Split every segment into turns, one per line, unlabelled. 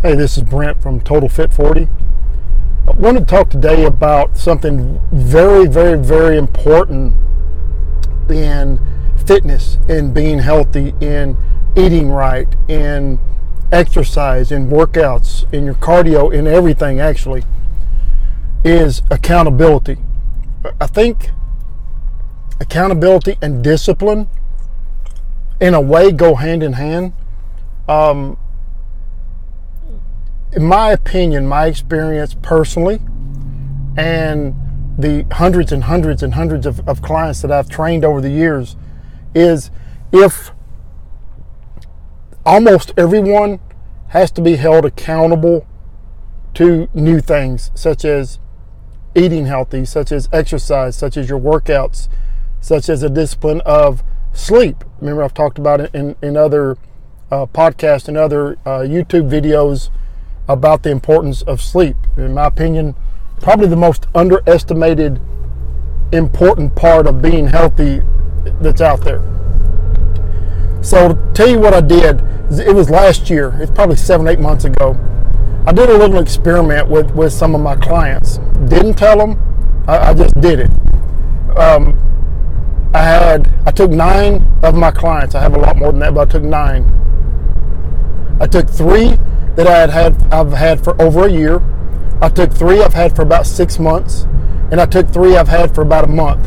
Hey, this is Brent from Total Fit 40. I want to talk today about something very, very, very important in fitness, in being healthy, in eating right, in exercise, in workouts, in your cardio, in everything actually, is accountability. I think accountability and discipline in a way go hand in hand. In my opinion, my experience personally, and the hundreds and hundreds and hundreds of clients that I've trained over the years, is if almost everyone has to be held accountable to new things, such as eating healthy, such as exercise, such as your workouts, such as a discipline of sleep. Remember, I've talked about it in other podcasts and other YouTube videos about the importance of sleep. In my opinion, probably the most underestimated important part of being healthy that's out there. So to tell you what I did, it was last year, it's probably 7-8 months ago. I did a little experiment with some of my clients. Didn't tell them, I just did it. I took 9 of my clients. I have a lot more than that, but I took 9. I took 3 that I've had for over a year. I took 3 I've had for about 6 months, and I took 3 I've had for about a month.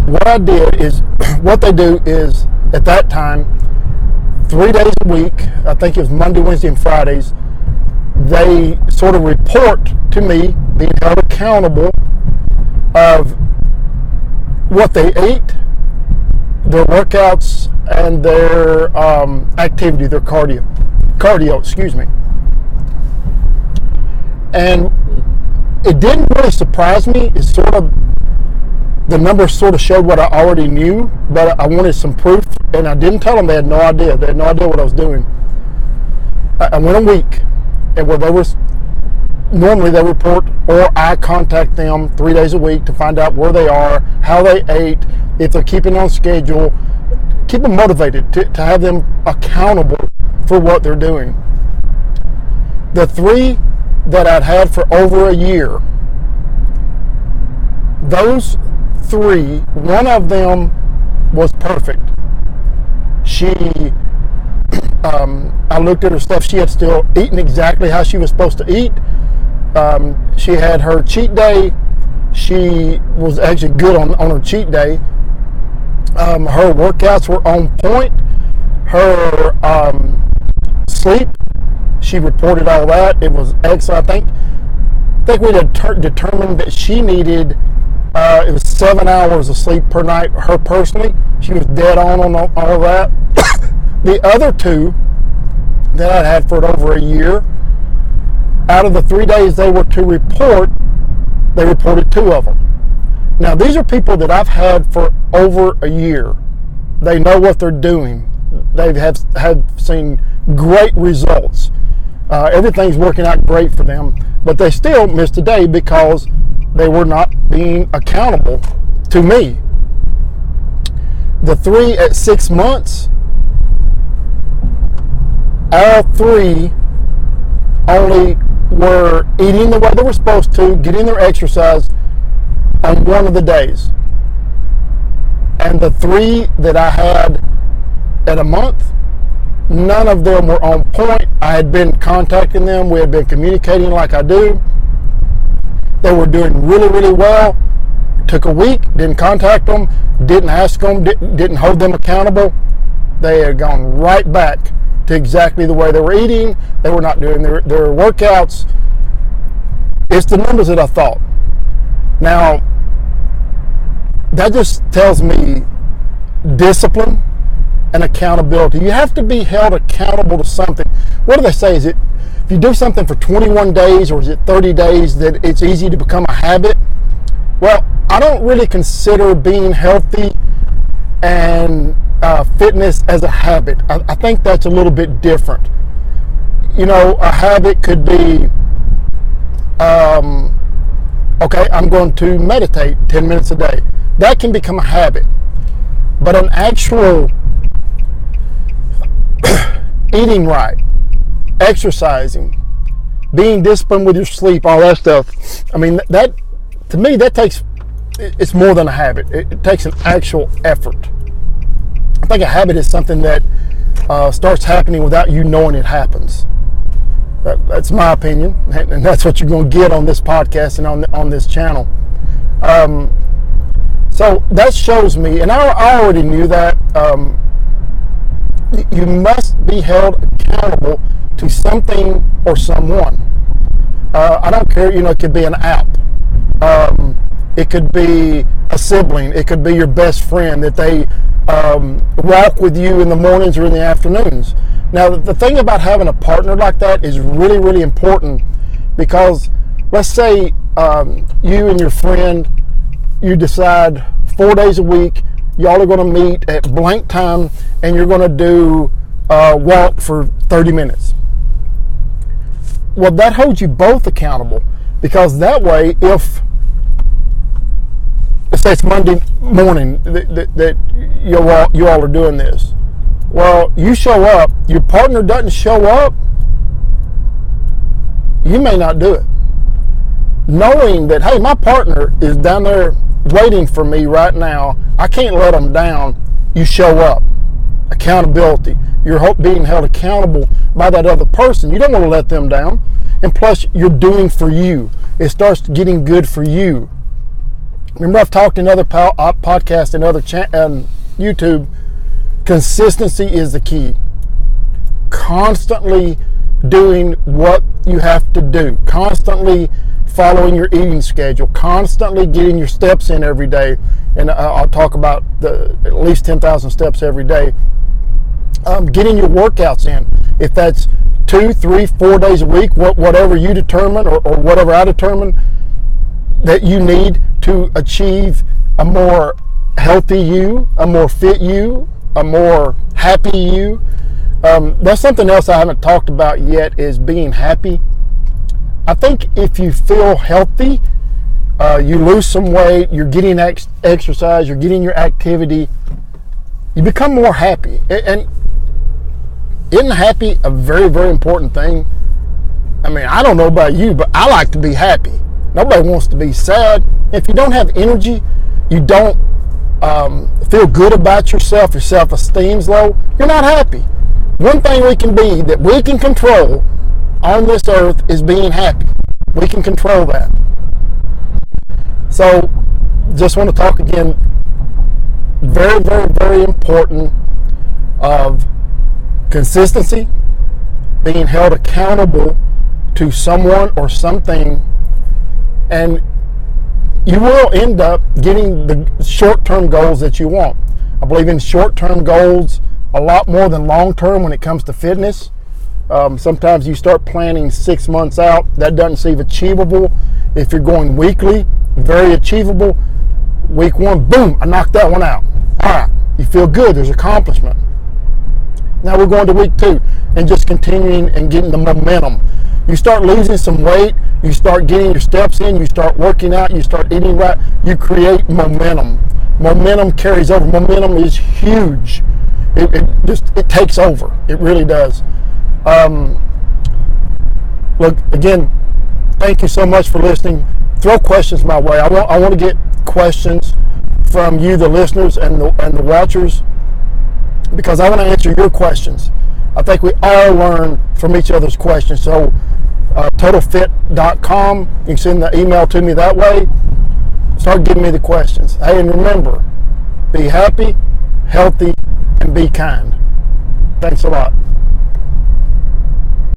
What I did is, what they do is, at that time, 3 days a week, I think it was Monday, Wednesday, and Fridays, they sort of report to me, being held accountable of what they ate, their workouts, and their activity, their cardio, excuse me. And it didn't really surprise me. It's sort of, the numbers sort of showed what I already knew, but I wanted some proof, and I didn't tell them. They had no idea. They had no idea what I was doing. I went a week, and where they was, normally they report, or I contact them 3 days a week to find out where they are, how they ate, if they're keeping on schedule, keep them motivated to have them accountable for what they're doing. The 3 that I'd had for over a year, those 3, one of them was perfect. I looked at her stuff. She had still eaten exactly how she was supposed to eat. She had her cheat day. She was actually good on her cheat day. Her workouts were on point. Her sleep, she reported all that. It was excellent. I think we had determined that she needed it was 7 hours of sleep per night. Her personally, she was dead on all that. The other 2 that I'd had for over a year, out of the 3 days they were to report, they reported 2 of them. Now, these are people that I've had for over a year. They know what they're doing. They have seen great results. Everything's working out great for them, but they still missed a day because they were not being accountable to me. The 3 at 6 months, all 3 only were eating the way they were supposed to, getting their exercise on one of the days. And the 3 that I had at a month, none of them were on point. I had been contacting them. We had been communicating like I do. They were doing really, really well. Took a week, didn't contact them, didn't ask them, didn't hold them accountable. They had gone right back to exactly the way they were eating. They were not doing their workouts. It's the numbers that I thought. Now, that just tells me discipline and accountability. You have to be held accountable to something. What do they say? Is it, if you do something for 21 days or is it 30 days, that it's easy to become a habit? Well, I don't really consider being healthy and fitness as a habit. I think that's a little bit different. You know, a habit could be, okay, I'm going to meditate 10 minutes a day. That can become a habit. But an actual eating right, exercising, being disciplined with your sleep, all that stuff. I mean, that to me, it's more than a habit. It takes an actual effort. I think a habit is something that starts happening without you knowing it happens. That's my opinion, and that's what you're going to get on this podcast and on this channel. So that shows me, and I already knew that, you must be held accountable to something or someone. I don't care, it could be an app. It could be a sibling. It could be your best friend that they walk with you in the mornings or in the afternoons. Now, the thing about having a partner like that is really, really important, because let's say you and your friend, you decide 4 days a week, y'all are going to meet at blank time and you're going to do a walk for 30 minutes. Well, that holds you both accountable, because that way, if let's say it's Monday morning that you all are doing this, well, you show up, your partner doesn't show up, you may not do it. Knowing that, hey, my partner is down there waiting for me right now, I can't let them down, you show up. Accountability. You're being held accountable by that other person. You don't want to let them down. And plus, you're doing for you. It starts getting good for you. Remember, I've talked in other podcasts and other YouTube, consistency is the key. Constantly doing what you have to do. Constantly following your eating schedule. Constantly getting your steps in every day. And I'll talk about at least 10,000 steps every day. Getting your workouts in. If that's 2, 3, 4 days a week, whatever you determine or whatever I determine that you need to achieve a more healthy you, a more fit you, a more happy you. That's something else I haven't talked about yet, is being happy. I think if you feel healthy, you lose some weight, you're getting exercise, you're getting your activity, you become more happy. And isn't happy a very, very important thing? I mean, I don't know about you, but I like to be happy. Nobody wants to be sad. If you don't have energy, you don't feel good about yourself, your self-esteem's low, you're not happy. One thing that we can control on this earth is being happy. We can control that. So, just want to talk again, very, very, very important of consistency, being held accountable to someone or something, and you will end up getting the short-term goals that you want. I believe in short-term goals a lot more than long-term when it comes to fitness. Sometimes you start planning 6 months out. That doesn't seem achievable. If you're going weekly, very achievable. Week 1, boom, I knocked that one out. All right, you feel good. There's accomplishment. Now we're going to week 2 and just continuing and getting the momentum. You start losing some weight, you start getting your steps in, you start working out, you start eating right, you create momentum. Momentum carries over. Momentum is huge. It takes over. It really does. Look, again, thank you so much for listening. Throw questions my way. I want to get questions from you, the listeners and the watchers, because I want to answer your questions. I think we all learn from each other's questions. So totalfit.com, you can send the email to me that way. Start giving me the questions. Hey, and remember, be happy, healthy, and be kind. Thanks a lot.